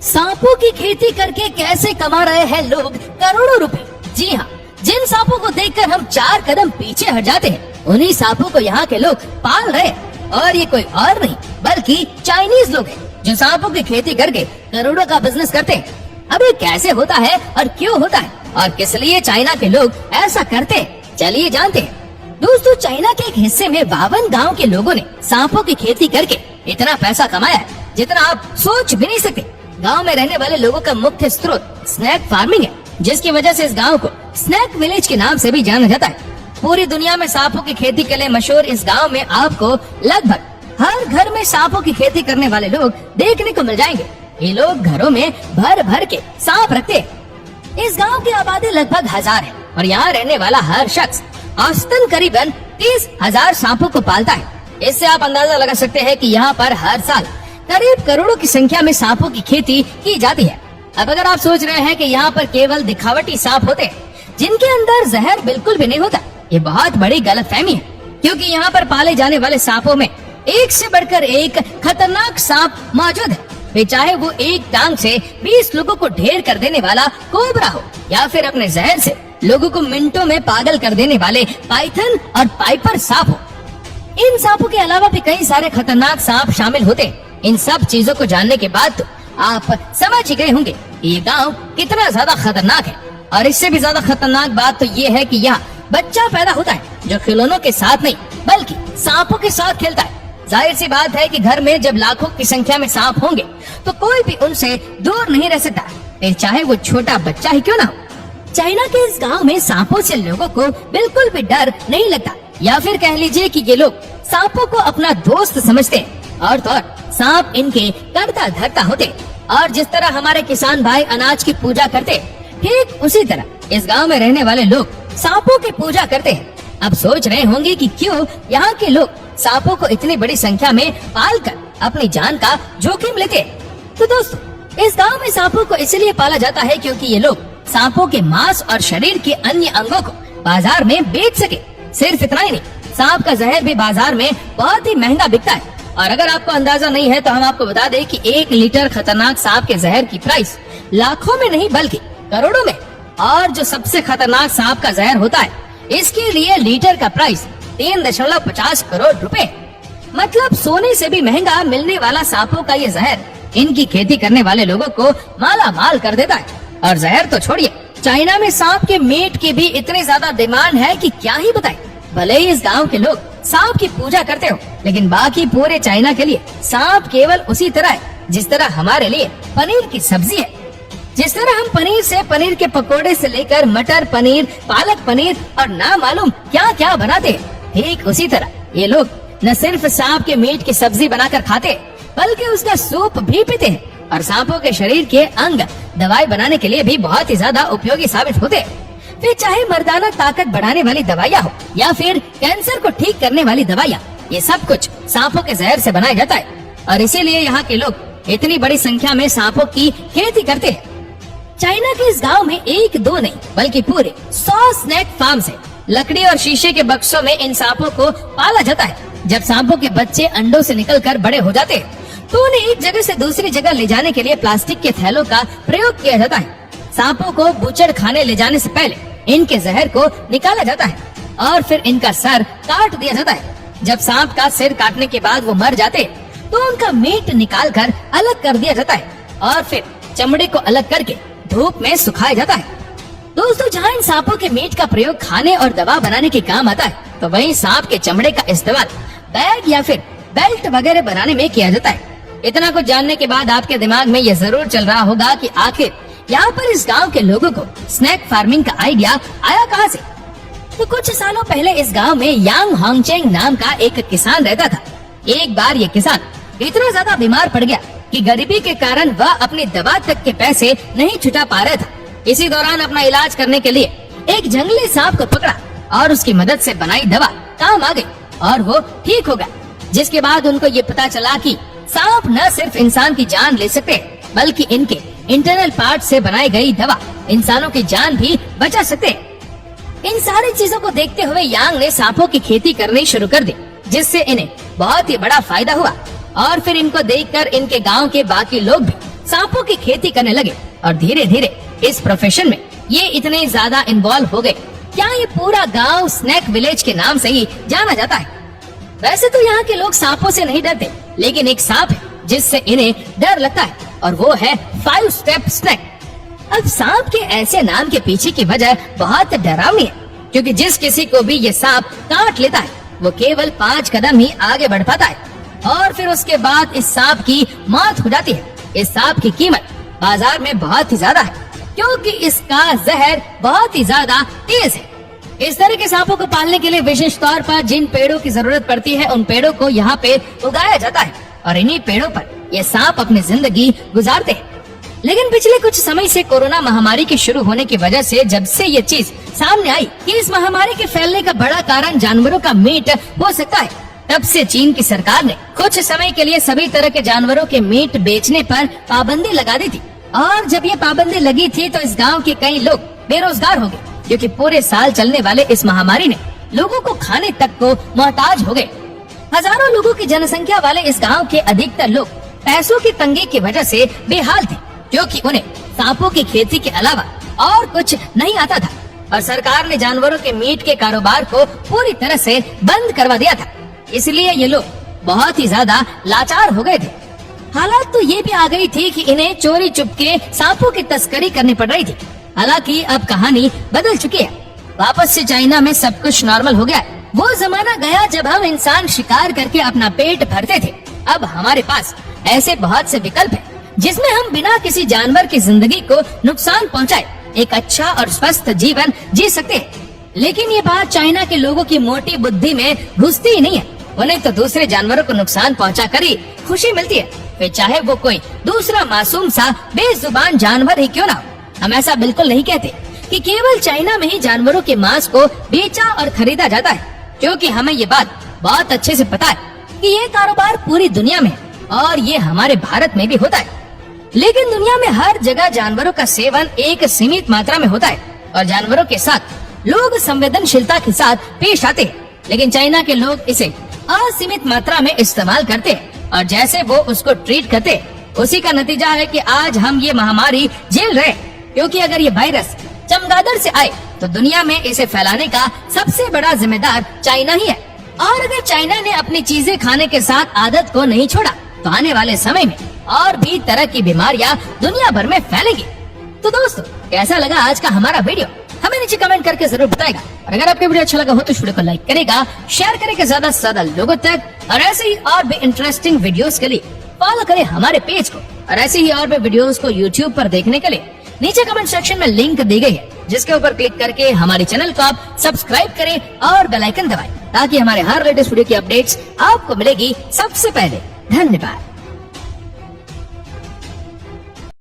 सांपों की खेती करके कैसे कमा रहे हैं लोग करोड़ों रुपए। जी हाँ, जिन सांपों को देखकर हम 4 कदम पीछे हट जाते हैं, उन्हीं सांपों को यहाँ के लोग पाल रहे हैं। और ये कोई और नहीं बल्कि चाइनीज लोग हैं जो सांपों की खेती करके करोड़ों का बिजनेस करते हैं। अब ये कैसे होता है और क्यों होता है और किस लिए चाइना के लोग ऐसा करते हैं, चलिए जानते हैं। दोस्तों, चाइना के एक हिस्से में 52 गाँव के लोगों ने सांपों की खेती करके इतना पैसा कमाया है जितना आप सोच भी नहीं सकते। गांव में रहने वाले लोगों का मुख्य स्रोत स्नैक फार्मिंग है, जिसकी वजह से इस गांव को स्नैक विलेज के नाम से भी जाना जाता है। पूरी दुनिया में सांपों की खेती के लिए मशहूर इस गांव में आपको लगभग हर घर में सांपों की खेती करने वाले लोग देखने को मिल जाएंगे। ये लोग घरों में भर भर के सांप रखते हैं। इस गांव की आबादी लगभग 1000 है और यहाँ रहने वाला हर शख्स औसतन करीबन 30,000 सांपों को पालता है। इससे आप अंदाजा लगा सकते हैं कि यहाँ पर हर साल करीब करोड़ों की संख्या में सांपों की खेती की जाती है। अब अगर आप सोच रहे हैं कि यहाँ पर केवल दिखावटी सांप होते हैं जिनके अंदर जहर बिल्कुल भी नहीं होता, ये बहुत बड़ी गलतफहमी है, क्योंकि यहाँ पर पाले जाने वाले सांपों में एक से बढ़कर एक खतरनाक सांप मौजूद है। वे चाहे वो एक टांग से 20 लोगों को ढेर कर देने वाला कोबरा हो या फिर अपने जहर से लोगों को मिनटों में पागल कर देने वाले पाइथन और पाइपर सांप हो। इन सांपों के अलावा भी कई सारे खतरनाक सांप शामिल होते हैं। इन सब चीजों को जानने के बाद तो आप समझ ही गए होंगे ये गांव कितना ज्यादा खतरनाक है। और इससे भी ज्यादा खतरनाक बात तो ये है कि यहाँ बच्चा पैदा होता है जो खिलौनों के साथ नहीं बल्कि सांपों के साथ खेलता है। जाहिर सी बात है कि घर में जब लाखों की संख्या में सांप होंगे तो कोई भी उनसे दूर नहीं रह सकता, फिर चाहे वो छोटा बच्चा ही क्यों ना हो। चाइना के इस गांव में सांपों से लोगों को बिल्कुल भी डर नहीं लगता, या फिर कह लीजिए कि ये लोग सांपों को अपना दोस्त समझते हैं। और तो और सांप इनके करता धरता होते, और जिस तरह हमारे किसान भाई अनाज की पूजा करते, ठीक उसी तरह इस गांव में रहने वाले लोग सांपों की पूजा करते हैं। अब सोच रहे होंगे कि क्यों यहाँ के लोग सांपों को इतनी बड़ी संख्या में पालकर अपनी जान का जोखिम लेते हैं। तो दोस्तों, इस गांव में सांपों को इसलिए पाला जाता है क्योंकि ये लोग सांपों के मांस और शरीर के अन्य अंगों को बाजार में बेच सके। सिर्फ इतना ही नहीं, सांप का जहर भी बाजार में बहुत ही महंगा बिकता है। और अगर आपको अंदाजा नहीं है तो हम आपको बता दें कि 1 लीटर खतरनाक सांप के जहर की प्राइस लाखों में नहीं बल्कि करोड़ों में। और जो सबसे खतरनाक सांप का जहर होता है, इसके लिए लीटर का प्राइस 3.50 करोड़ रुपए, मतलब सोने से भी महंगा मिलने वाला सांपों का ये जहर इनकी खेती करने वाले लोगों को माला माल कर देता है। और जहर तो छोड़िए, चाइना में सांप के मीट की भी इतनी ज्यादा डिमांड है कि क्या ही बताएं। भले ही इस गांव के लोग सांप की पूजा करते हो, लेकिन बाकी पूरे चाइना के लिए सांप केवल उसी तरह है जिस तरह हमारे लिए पनीर की सब्जी है। जिस तरह हम पनीर से पनीर के पकोड़े से लेकर मटर पनीर, पालक पनीर और ना मालूम क्या क्या बनाते हैं, ठीक उसी तरह ये लोग न सिर्फ सांप के मीट की सब्जी बनाकर खाते बल्कि उसका सूप भी पीते हैं। और सांपों के शरीर के अंग दवाई बनाने के लिए भी बहुत ही ज्यादा उपयोगी साबित होते हैं। फिर चाहे मर्दाना ताकत बढ़ाने वाली दवाइयाँ हो या फिर कैंसर को ठीक करने वाली दवाइयाँ, ये सब कुछ सांपों के जहर से बनाया जाता है। और इसीलिए यहाँ के लोग इतनी बड़ी संख्या में सांपों की खेती करते हैं। चाइना के इस गांव में 1-2 नहीं बल्कि पूरे 100 स्नैक फार्म है। लकड़ी और शीशे के बक्सों में इन सांपों को पाला जाता है। जब सांपों के बच्चे अंडों से निकलकर बड़े हो जाते हैं तो उन्हें एक जगह से दूसरी जगह ले जाने के लिए प्लास्टिक के थैलों का प्रयोग किया जाता है। सांपों को बूचड़ खाने ले जाने से पहले इनके जहर को निकाला जाता है और फिर इनका सर काट दिया जाता है। जब सांप का सिर काटने के बाद वो मर जाते तो उनका मीट निकाल कर अलग कर दिया जाता है और फिर चमड़े को अलग करके धूप में सुखाया जाता है। दोस्तों, जहाँ इन सांपों के मीट का प्रयोग खाने और दवा बनाने के काम आता है, तो वहीं सांप के चमड़े का इस्तेमाल बैग या फिर बेल्ट वगैरह बनाने में किया जाता है। इतना कुछ जानने के बाद आपके दिमाग में ये जरूर चल रहा होगा कि आखिर यहाँ पर इस गांव के लोगों को स्नैक फार्मिंग का आइडिया आया कहाँ से? तो कुछ सालों पहले इस गांव में यांग होंगचेंग नाम का एक किसान रहता था। एक बार ये किसान इतना ज्यादा बीमार पड़ गया कि गरीबी के कारण वह अपनी दवा तक के पैसे नहीं छुटा पा रहा था। इसी दौरान अपना इलाज करने के लिए एक जंगली सांप को पकड़ा और उसकी मदद से बनाई दवा काम आ गई और वो ठीक हो गया। जिसके बाद उनको ये पता चला कि सांप न सिर्फ इंसान की जान ले सकते बल्कि इनके इंटरनल पार्ट से बनाई गई दवा इंसानों की जान भी बचा सकते। इन सारी चीजों को देखते हुए यांग ने सांपों की खेती करनी शुरू कर दी, जिससे इन्हें बहुत ही बड़ा फायदा हुआ। और फिर इनको देखकर इनके गांव के बाकी लोग भी सांपों की खेती करने लगे और धीरे धीरे इस प्रोफेशन में ये इतने ज्यादा इन्वॉल्व हो गए, क्या ये पूरा गांव स्नैक विलेज के नाम से ही जाना जाता है। वैसे तो यहाँ के लोग सांपों से नहीं डरते, लेकिन एक सांप है जिससे इन्हें डर लगता है और वो है 5 स्टेप स्नैक। अब सांप के ऐसे नाम के पीछे की वजह बहुत डरावनी है, क्योंकि जिस किसी को भी ये सांप काट लेता है वो केवल 5 कदम ही आगे बढ़ पाता है और फिर उसके बाद इस सांप की मौत हो जाती है। इस सांप की कीमत बाजार में बहुत ही ज्यादा है, क्योंकि इसका जहर बहुत ही ज्यादा तेज है। इस तरह के सांपों को पालने के लिए विशेष तौर पर जिन पेड़ों की जरूरत पड़ती है उन पेड़ों को यहाँ पे उगाया जाता है और इन्हीं पेड़ों पर ये सांप अपनी जिंदगी गुजारते हैं। लेकिन पिछले कुछ समय से कोरोना महामारी के शुरू होने की वजह से जब से ये चीज सामने आई कि इस महामारी के फैलने का बड़ा कारण जानवरों का मीट हो सकता है, तब से चीन की सरकार ने कुछ समय के लिए सभी तरह के जानवरों के मीट बेचने पर पाबंदी लगा दी थी। और जब ये पाबंदी लगी थी तो इस गांव के कई लोग बेरोजगार हो गए, क्योंकि पूरे साल चलने वाले इस महामारी ने लोगों को खाने तक को मोहताज हो गए। हजारों लोगों की जनसंख्या वाले इस गांव के अधिकतर लोग पैसों की तंगी की वजह से बेहाल थे, क्योंकि उन्हें सांपों की खेती के अलावा और कुछ नहीं आता था और सरकार ने जानवरों के मीट के कारोबार को पूरी तरह से बंद करवा दिया था। इसलिए ये लोग बहुत ही ज्यादा लाचार हो गए थे। हालात तो ये भी आ गई थी कि इन्हें चोरी चुपके सांपों की तस्करी करनी पड़ रही थी। हालांकि अब कहानी बदल चुकी है, वापस से चाइना में सब कुछ नॉर्मल हो गया है। वो जमाना गया जब हम इंसान शिकार करके अपना पेट भरते थे। अब हमारे पास ऐसे बहुत से विकल्प हैं जिसमें हम बिना किसी जानवर की जिंदगी को नुकसान पहुंचाए एक अच्छा और स्वस्थ जीवन जी सकते हैं। लेकिन ये बात चाइना के लोगों की मोटी बुद्धि में घुसती ही नहीं है। उन्हें तो दूसरे जानवरों को नुकसान पहुंचा कर ही खुशी मिलती है, फिर चाहे वो कोई दूसरा मासूम सा बेजुबान जानवर ही क्यों ना हो। हम ऐसा बिल्कुल नहीं कहते कि केवल चाइना में ही जानवरों के मांस को बेचा और खरीदा जाता है, क्योंकि हमें ये बात बहुत अच्छे से पता है कि ये कारोबार पूरी दुनिया में और ये हमारे भारत में भी होता है। लेकिन दुनिया में हर जगह जानवरों का सेवन एक सीमित मात्रा में होता है और जानवरों के साथ लोग संवेदनशीलता के साथ पेश आते हैं। लेकिन चाइना के लोग इसे असीमित मात्रा में इस्तेमाल करते हैं और जैसे वो उसको ट्रीट करते हैं, उसी का नतीजा है कि आज हम ये महामारी झेल रहे हैं। क्योंकि अगर ये वायरस चमगादड़ से आए तो दुनिया में इसे फैलाने का सबसे बड़ा जिम्मेदार चाइना ही है। और अगर चाइना ने अपनी चीजें खाने के साथ आदत को नहीं छोड़ा तो आने वाले समय में और भी तरह की बीमारियां दुनिया भर में फैलेगी। तो दोस्तों, कैसा लगा आज का हमारा वीडियो, हमें नीचे कमेंट करके जरूर बताएगा। और अगर आपको वीडियो अच्छा लगा हो तो वीडियो को लाइक करेगा, शेयर करेगा ज्यादा से ज्यादा लोगों तक। और ऐसे ही और भी इंटरेस्टिंग वीडियोस के लिए फॉलो करें हमारे पेज को। और ऐसे ही और भी वीडियोस को यूट्यूब पर देखने के लिए नीचे कमेंट सेक्शन में लिंक दी गई है, जिसके ऊपर क्लिक करके हमारे चैनल को आप सब्सक्राइब करें और बेल आइकन दबाएं, ताकि हमारे हर लेटेस्ट वीडियो की अपडेट्स आपको मिलेगी सबसे पहले। धन्यवाद।